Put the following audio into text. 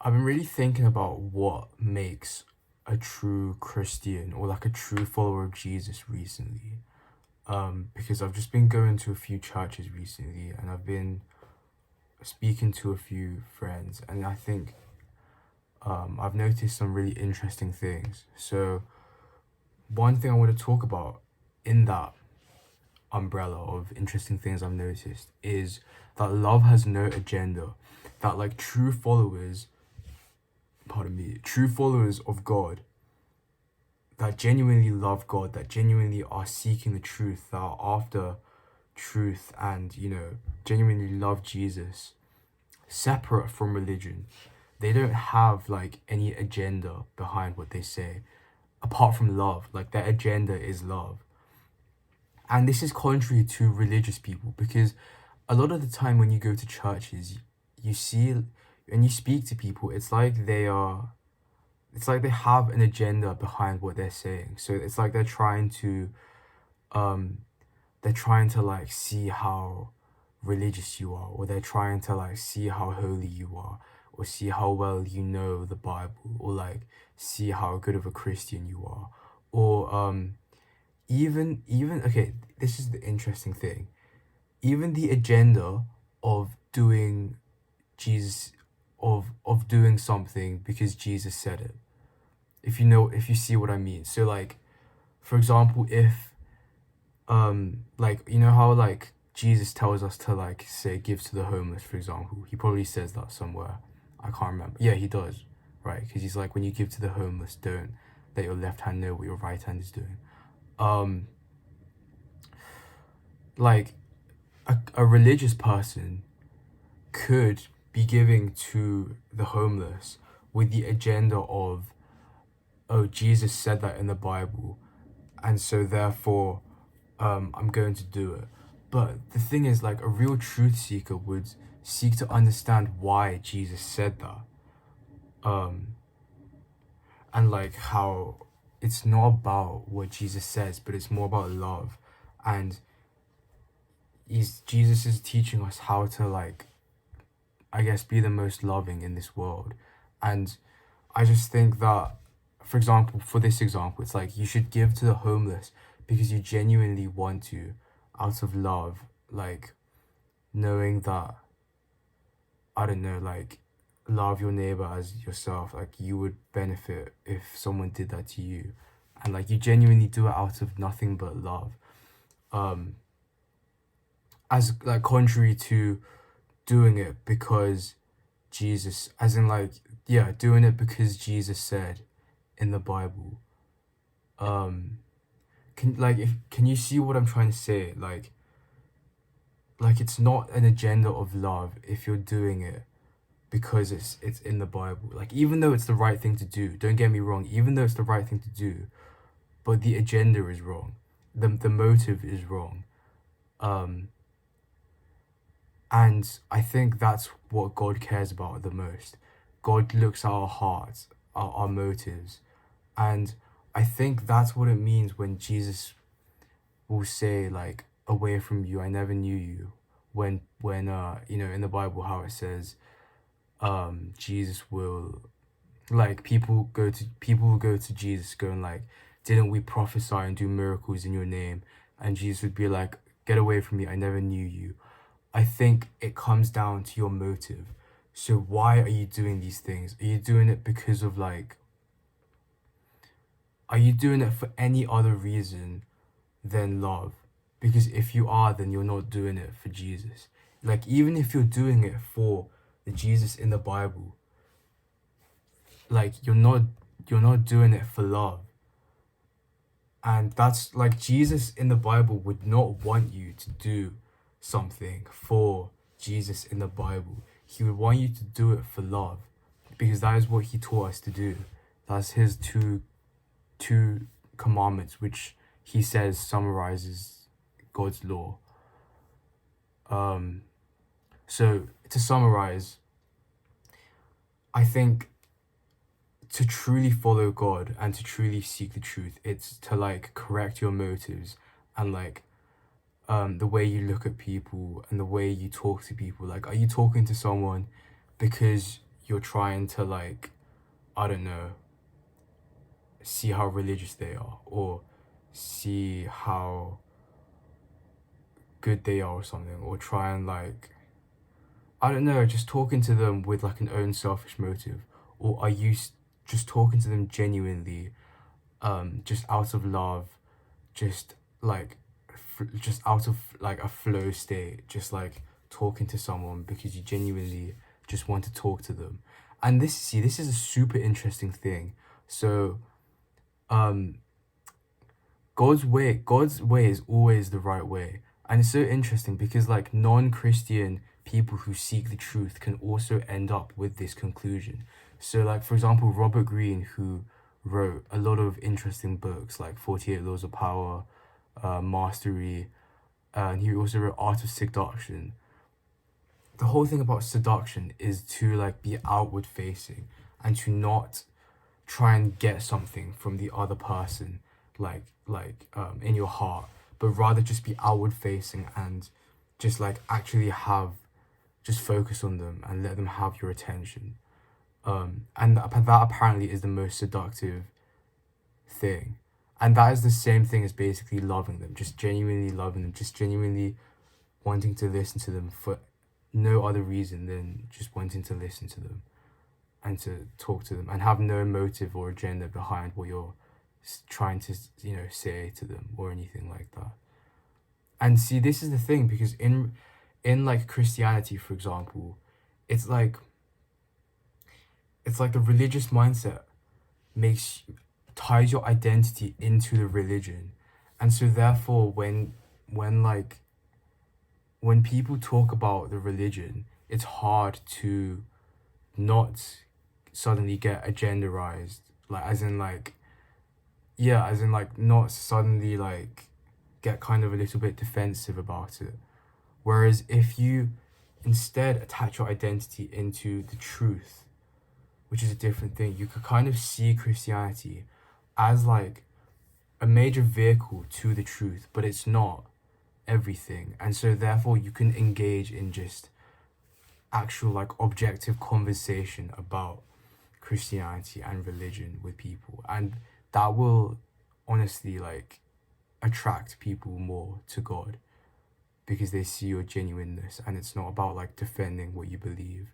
I've been really thinking about what makes a true Christian or like a true follower of Jesus recently. Because I've just been going to a few churches recently and I've been speaking to a few friends, and I think I've noticed some really interesting things. So one thing I want to talk about in that umbrella of interesting things I've noticed is that love has no agenda. That like true followers of God that genuinely love God, that genuinely are seeking the truth, that are after truth and, genuinely love Jesus, separate from religion. They don't have like any agenda behind what they say, apart from love. Like their agenda is love. And this is contrary to religious people because a lot of the time when you go to churches, you see and you speak to people, it's like they have an agenda behind what they're saying. So it's like um they're trying to like see how religious you are, or they're trying to like see how holy you are, or see how well you know the Bible, or like see how good of a Christian you are. Or even okay, this is the interesting thing. Even the agenda of doing Jesus of doing something because Jesus said it. If you see what I mean. So like for example, if like how like Jesus tells us to like say give to the homeless, for example. He probably says that somewhere. I can't remember. Yeah, he does. Right? Because he's like, when you give to the homeless, don't let your left hand know what your right hand is doing. Um like a religious person could be giving to the homeless with the agenda of, oh, Jesus said that in the Bible, and so therefore I'm going to do it. But the thing is, like, a real truth seeker would seek to understand why Jesus said that. Um, and like how it's not about what Jesus says, but it's more about love. And Jesus is teaching us how to like, I guess, be the most loving in this world. And I just think that, for example, for this example, it's like you should give to the homeless because you genuinely want to, out of love, like knowing that, I don't know, like love your neighbor as yourself, like you would benefit if someone did that to you. And like you genuinely do it out of nothing but love. Um, as like contrary to doing it because Jesus, as in like, yeah, doing it because Jesus said in the Bible. Um, can you see what I'm trying to say? Like it's not an agenda of love if you're doing it because it's in the Bible. Like even though it's the right thing to do, don't get me wrong, even though it's the right thing to do, but the agenda is wrong. The motive is wrong. Um, and I think that's what God cares about the most. God looks at our hearts, our motives, and I think that's what it means when Jesus will say like, away from you, I never knew you. When in the Bible how it says Jesus will, like, people will go to Jesus going like, didn't we prophesy and do miracles in your name? And Jesus would be like, get away from me, I never knew you. I think it comes down to your motive. So why are you doing these things? Are you doing it because of like, are you doing it for any other reason than love? Because if you are, then you're not doing it for Jesus. Like, even if you're doing it for the Jesus in the Bible, like you're not doing it for love. And that's like, Jesus in the Bible would not want you to do something for Jesus in the Bible. He would want you to do it for love, because that is what he taught us to do. That's his two commandments, which he says summarizes God's law. So to summarize, I think to truly follow God and to truly seek the truth, it's to like correct your motives and like the way you look at people and the way you talk to people. Like, are you talking to someone because you're trying to like, I don't know, see how religious they are, or see how good they are or something, or try and like, I don't know, just talking to them with like an own selfish motive? Or are you just talking to them genuinely, just out of love, just like, just out of like a flow state, just like talking to someone because you genuinely just want to talk to them? And this is a super interesting thing. So, um, God's way is always the right way. And it's so interesting because like non-Christian people who seek the truth can also end up with this conclusion. So like for example, Robert Greene, who wrote a lot of interesting books like 48 Laws of Power, Mastery, and he also wrote Art of Seduction. The whole thing about seduction is to like be outward facing and to not try and get something from the other person, in your heart, but rather just be outward facing and just like actually have, just focus on them and let them have your attention. And that apparently is the most seductive thing. And that is the same thing as basically loving them, just genuinely loving them, just genuinely wanting to listen to them for no other reason than just wanting to listen to them and to talk to them and have no motive or agenda behind what you're trying to, say to them or anything like that. And see, this is the thing, because in like Christianity, for example, it's like the religious mindset makes ties your identity into the religion. And so therefore when like when people talk about the religion, it's hard to not suddenly get agenderized, like as in like, yeah, as in like not suddenly like get kind of a little bit defensive about it. Whereas if you instead attach your identity into the truth, which is a different thing, you could kind of see Christianity as like a major vehicle to the truth, but it's not everything. And so therefore you can engage in just actual like objective conversation about Christianity and religion with people, and that will honestly like attract people more to God because they see your genuineness and it's not about like defending what you believe.